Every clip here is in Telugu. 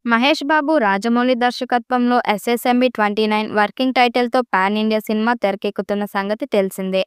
మహేష్ బాబు, రాజమౌళి దర్శకత్వంలో 'ఎస్ఎస్ఎంబి 29' వర్కింగ్ టైటిల్‌తో పాన్ ఇండియా సినిమా తెరకెక్కుతున్న సంగతి తెలిసిందే.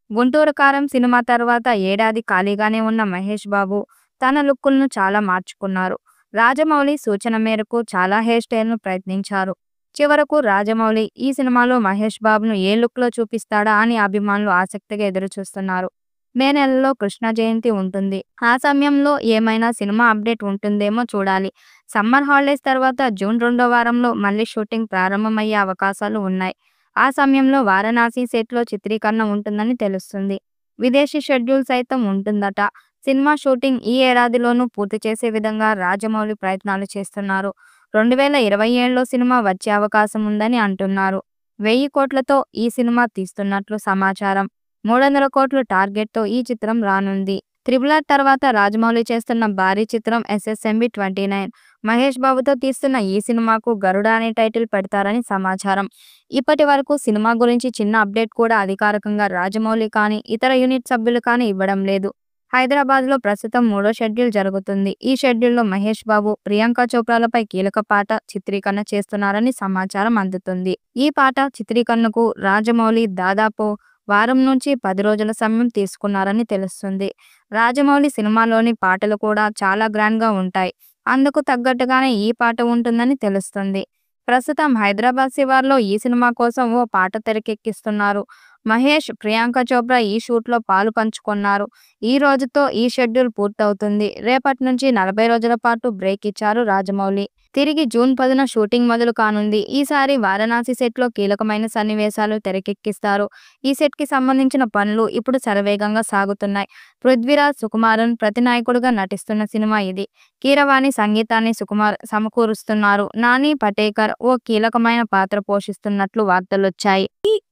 'గుంటూరు కారం' సినిమా తర్వాత ఏడాది ఖాళీగానే ఉన్న మహేష్ బాబు తన లుక్‌ను చాలా మార్చుకున్నారు. రాజమౌళి సూచన మేరకు చాలా హెయిర్ స్టైల్‌ను ప్రయత్నించారు. చివరకు రాజమౌళి ఈ సినిమాలో మహేష్ బాబును ఏ లుక్‌లో చూపిస్తాడా అని అభిమానులు ఆసక్తిగా ఎదురుచూస్తున్నారు. మే నెలలో కృష్ణ జయంతి ఉంటుంది. ఆ సమయంలో ఏమైనా సినిమా అప్డేట్ ఉంటుందేమో చూడాలి. సమ్మర్ హాలిడేస్ తర్వాత జూన్ రెండో వారంలో మళ్లీ షూటింగ్ ప్రారంభమయ్యే అవకాశాలు ఉన్నాయి. ఆ సమయంలో వారణాసి సెట్‌లో చిత్రీకరణ ఉంటుందని తెలుస్తుంది. విదేశీ షెడ్యూల్ సైతం ఉంటుందట. సినిమా షూటింగ్ ఈ ఏడాదిలోనూ పూర్తి చేసే విధంగా రాజమౌళి ప్రయత్నాలు చేస్తున్నారు. 2027లో సినిమా వచ్చే అవకాశం ఉందని అంటున్నారు. 1000 కోట్లతో ఈ సినిమా తీస్తున్నట్లు సమాచారం. 300 కోట్ల టార్గెట్‌తో ఈ చిత్రం రానుంది. 'త్రిబుల్ ఆర్' తర్వాత రాజమౌళి చేస్తున్న భారీ చిత్రం 'ఎస్ఎస్ఎంబి 29'. మహేష్ బాబుతో తీస్తున్న ఈ సినిమాకు 'గరుడ' అనే టైటిల్ పెడతారని సమాచారం. ఇప్పటి వరకు సినిమా గురించి చిన్న అప్డేట్ కూడా అధికారికంగా రాజమౌళి కానీ, ఇతర యూనిట్ సభ్యులు కానీ ఇవ్వడం లేదు. హైదరాబాద్‌లో ప్రస్తుతం మూడో షెడ్యూల్ జరుగుతుంది. ఈ షెడ్యూల్‌లో మహేష్ బాబు, ప్రియాంక చోప్రాలపై కీలక పాట చిత్రీకరణ చేస్తున్నారని సమాచారం అందుతుంది. ఈ పాట చిత్రీకరణకు రాజమౌళి దాదాపు వారం నుంచి 10 రోజుల సమయం తీసుకున్నారని తెలుస్తుంది. రాజమౌళి సినిమాలోని పాటలు కూడా చాలా గ్రాండ్‌గా ఉంటాయి. అందుకు తగ్గట్టుగానే ఈ పాట ఉంటుందని తెలుస్తుంది. ప్రస్తుతం హైదరాబాద్ శివార్లో ఈ సినిమా కోసం ఓ పాట తెరకెక్కిస్తున్నారు. మహేష్, ప్రియాంక చోప్రా ఈ షూట్‌లో పాలు పంచుకున్నారు. ఈ రోజుతో ఈ షెడ్యూల్ పూర్తవుతుంది. రేపటి నుంచి 40 రోజుల పాటు బ్రేక్ ఇచ్చారు రాజమౌళి. తిరిగి జూన్ 10న షూటింగ్ మొదలు కానుంది. ఈసారి వారణాసి సెట్‌లో కీలకమైన సన్నివేశాలు తెరకెక్కిస్తారు. ఈ సెట్‌కి సంబంధించిన పనులు ఇప్పుడు శరవేగంగా సాగుతున్నాయి. పృథ్వీరాజ్ సుకుమారన్ ప్రతినాయకుడిగా నటిస్తున్న సినిమా ఇది. కీరవాణి సంగీతాన్ని సుకుమార్ సమకూరుస్తున్నారు. నాని పటేకర్ ఓ కీలకమైన పాత్ర పోషిస్తున్నట్లు వార్తలొచ్చాయి.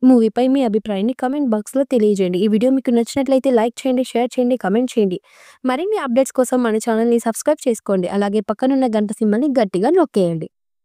మూవీపై మీ అభిప్రాయాన్ని కామెంట్ బాక్స్‌లో తెలియజేయండి. ఈ వీడియో మీకు నచ్చినట్లయితే లైక్ చేయండి, షేర్ చేయండి, కామెంట్ చేయండి. మరిన్ని అప్డేట్స్ కోసం మన ఛానల్‌ని సబ్స్క్రైబ్ చేసుకోండి. అలాగే పక్కనున్న గంట సింబల్‌ని గట్టిగా నొక్కేయండి.